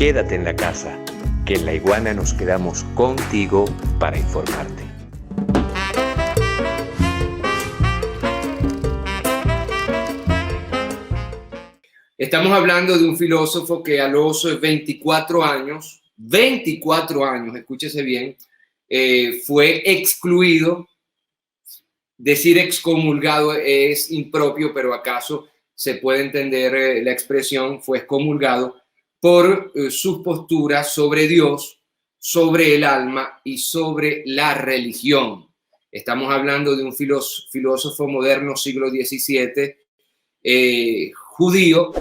Quédate en la casa, que en La Iguana nos quedamos contigo para informarte. Estamos hablando de un filósofo que a los 24 años, escúchese bien, fue excluido. Decir excomulgado es impropio, pero acaso se puede entender la expresión, fue excomulgado por sus posturas sobre Dios, sobre el alma y sobre la religión. Estamos hablando de un filósofo moderno, siglo XVII, judío,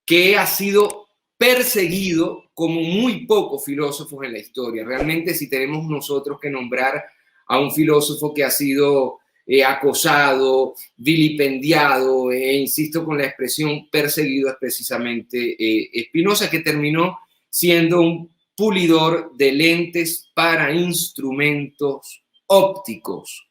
que ha sido perseguido como muy pocos filósofos en la historia. Realmente, si tenemos nosotros que nombrar a un filósofo que ha sido acosado, vilipendiado, insisto con la expresión perseguido, es precisamente Spinoza, que terminó siendo un pulidor de lentes para instrumentos ópticos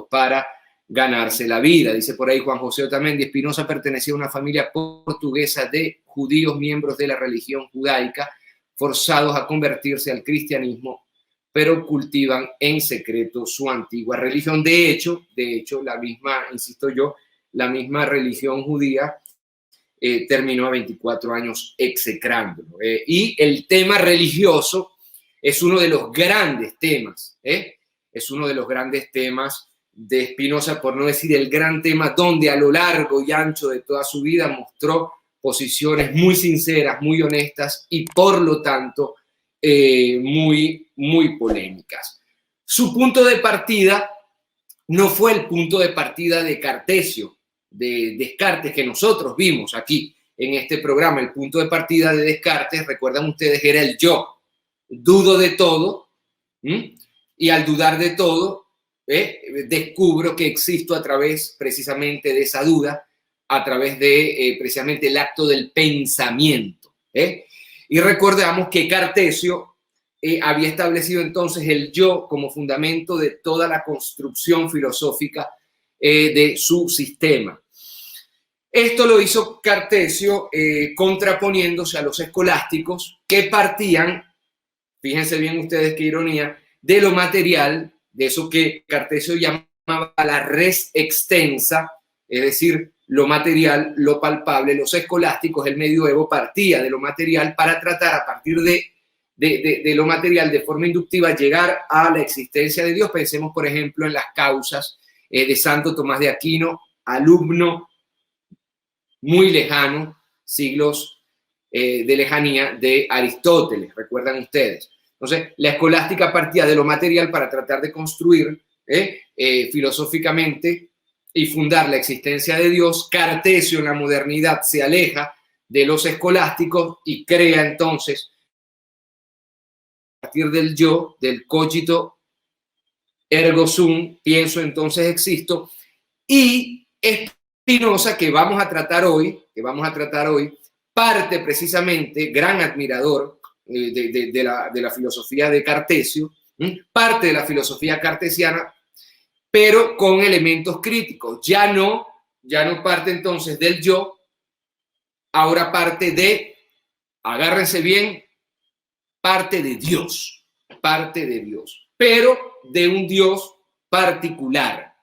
para ganarse la vida. Dice por ahí Juan José Otamendi, Spinoza pertenecía a una familia portuguesa de judíos miembros de la religión judaica, forzados a convertirse al cristianismo, pero cultivan en secreto su antigua religión. De hecho, la misma, insisto yo, la misma religión judía terminó a 24 años execrándolo. Y el tema religioso es uno de los grandes temas, es uno de los grandes temas de Spinoza, por no decir el gran tema, donde a lo largo y ancho de toda su vida mostró posiciones muy sinceras, muy honestas y por lo tanto muy polémicas. Su punto de partida no fue el punto de partida de Cartesio, de Descartes, que nosotros vimos aquí en este programa. El punto de partida de Descartes, recuerdan ustedes, era el yo. Dudo de todo, y al dudar de todo, descubro que existo a través precisamente de esa duda, a través de precisamente el acto del pensamiento. Y recordamos que Cartesio había establecido entonces el yo como fundamento de toda la construcción filosófica de su sistema. Esto lo hizo Cartesio contraponiéndose a los escolásticos que partían, fíjense bien ustedes qué ironía, de lo material, de eso que Cartesio llamaba la res extensa, es decir, lo material, lo palpable. Los escolásticos, el medioevo, partía de lo material para tratar a partir de lo material de forma inductiva llegar a la existencia de Dios. Pensemos, por ejemplo, en las causas de Santo Tomás de Aquino, alumno muy lejano, siglos de lejanía de Aristóteles, recuerdan ustedes. Entonces, la escolástica partía de lo material para tratar de construir filosóficamente y fundar la existencia de Dios. Cartesio en la modernidad se aleja de los escolásticos y crea entonces, a partir del yo, del cogito ergo sum, pienso entonces existo, y Spinoza, que vamos a tratar hoy, parte precisamente, gran admirador de la filosofía de Cartesio, parte de la filosofía cartesiana, pero con elementos críticos. Ya no parte entonces del yo, ahora parte de, agárrense bien, parte de Dios, pero de un Dios particular.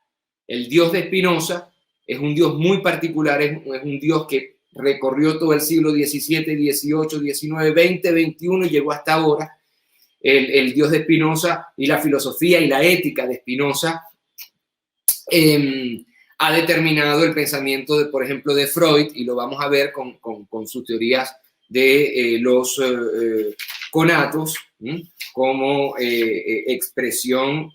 El Dios de Spinoza es un Dios muy particular, es un Dios que recorrió todo el siglo XVII, XVIII, XIX, XX, XXI y llegó hasta ahora. El Dios de Spinoza y la filosofía y la ética de Spinoza ha determinado el pensamiento, de, por ejemplo, de Freud, y lo vamos a ver con sus teorías de los conatos, como expresión,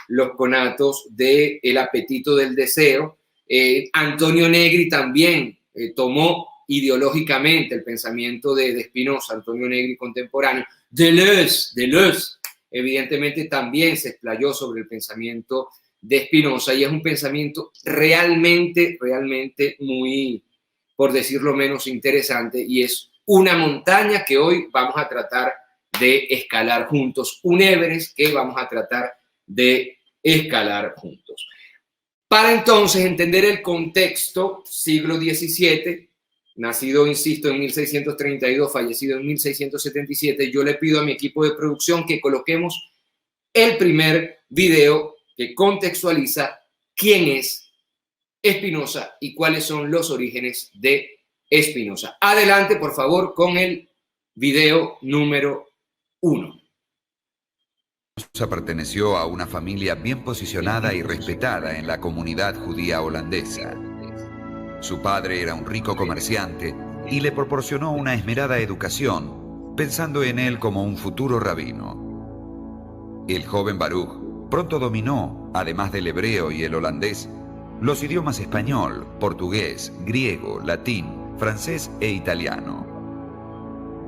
los conatos del apetito del deseo. Antonio Negri también tomó ideológicamente el pensamiento de Spinoza, Antonio Negri contemporáneo. Deleuze evidentemente también se explayó sobre el pensamiento de Spinoza y es un pensamiento realmente muy, por decirlo menos, interesante, y es una montaña que hoy vamos a tratar de escalar juntos, un Everest que vamos a tratar de escalar juntos. Para entonces entender el contexto, siglo XVII, nacido, insisto, en 1632, fallecido en 1677, yo le pido a mi equipo de producción que coloquemos el primer video que contextualiza quién es Spinoza y cuáles son los orígenes de Spinoza. Adelante, por favor, con el video número 1. Perteneció a una familia bien posicionada y respetada en la comunidad judía holandesa. Su padre era un rico comerciante y le proporcionó una esmerada educación, pensando en él como un futuro rabino. El joven Baruch pronto dominó, además del hebreo y el holandés, los idiomas español, portugués, griego, latín, francés e italiano.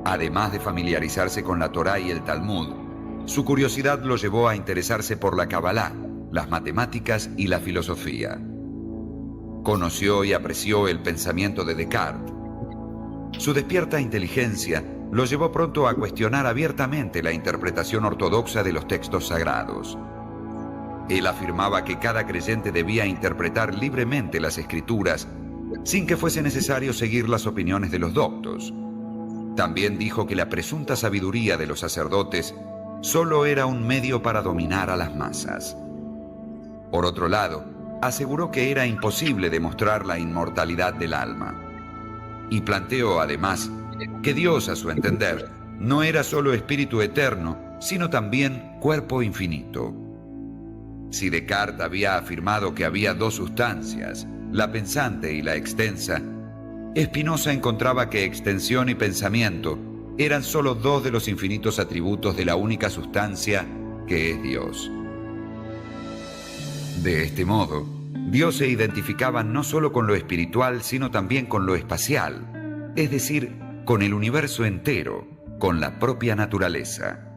Además de familiarizarse con la Torá y el Talmud, su curiosidad lo llevó a interesarse por la Kabbalah, las matemáticas y la filosofía. Conoció y apreció el pensamiento de Descartes. Su despierta inteligencia lo llevó pronto a cuestionar abiertamente la interpretación ortodoxa de los textos sagrados. Él afirmaba que cada creyente debía interpretar libremente las escrituras sin que fuese necesario seguir las opiniones de los doctos. También dijo que la presunta sabiduría de los sacerdotes solo era un medio para dominar a las masas. Por otro lado, aseguró que era imposible demostrar la inmortalidad del alma. Y planteó, además, que Dios, a su entender, no era solo espíritu eterno, sino también cuerpo infinito. Si Descartes había afirmado que había dos sustancias, la pensante y la extensa, Spinoza encontraba que extensión y pensamiento eran solo dos de los infinitos atributos de la única sustancia que es Dios. De este modo, Dios se identificaba no solo con lo espiritual, sino también con lo espacial, es decir, con el universo entero, con la propia naturaleza.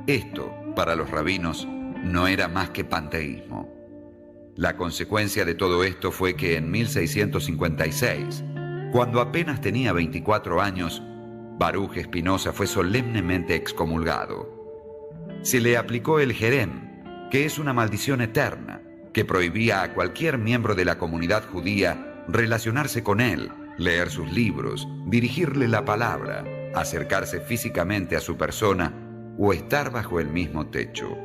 Esto, para los rabinos, no era más que panteísmo. La consecuencia de todo esto fue que en 1656, cuando apenas tenía 24 años, Baruch Spinoza fue solemnemente excomulgado. Se le aplicó el jerem, que es una maldición eterna, que prohibía a cualquier miembro de la comunidad judía relacionarse con él, leer sus libros, dirigirle la palabra, acercarse físicamente a su persona o estar bajo el mismo techo.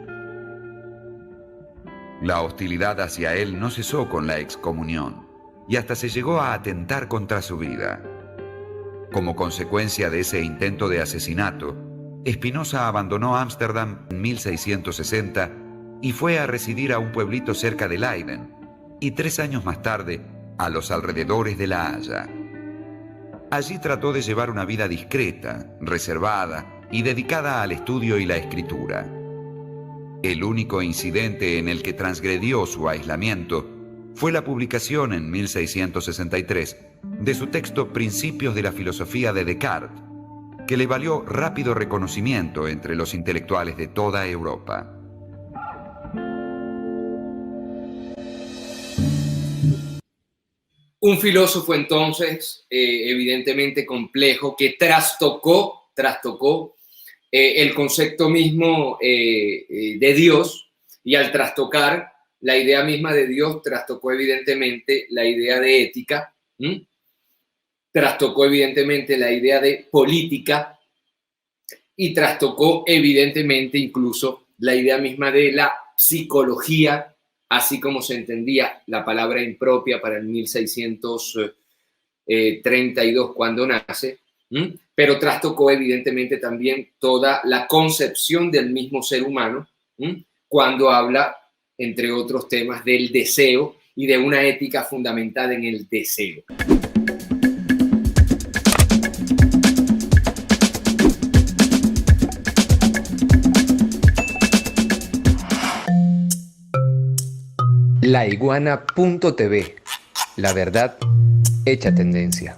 La hostilidad hacia él no cesó con la excomunión y hasta se llegó a atentar contra su vida. Como consecuencia de ese intento de asesinato, Spinoza abandonó Ámsterdam en 1660 y fue a residir a un pueblito cerca de Leiden y 3 años más tarde a los alrededores de La Haya. Allí trató de llevar una vida discreta, reservada y dedicada al estudio y la escritura. El único incidente en el que transgredió su aislamiento fue la publicación en 1663 de su texto Principios de la filosofía de Descartes, que le valió rápido reconocimiento entre los intelectuales de toda Europa. Un filósofo entonces evidentemente complejo que trastocó el concepto mismo de Dios, y al trastocar la idea misma de Dios trastocó evidentemente la idea de ética, trastocó evidentemente la idea de política y trastocó evidentemente incluso la idea misma de la psicología, así como se entendía la palabra impropia para el 1632 cuando nace, pero trastocó evidentemente también toda la concepción del mismo ser humano cuando habla, entre otros temas, del deseo y de una ética fundamentada en el deseo. Laiguana.tv. La verdad hecha tendencia.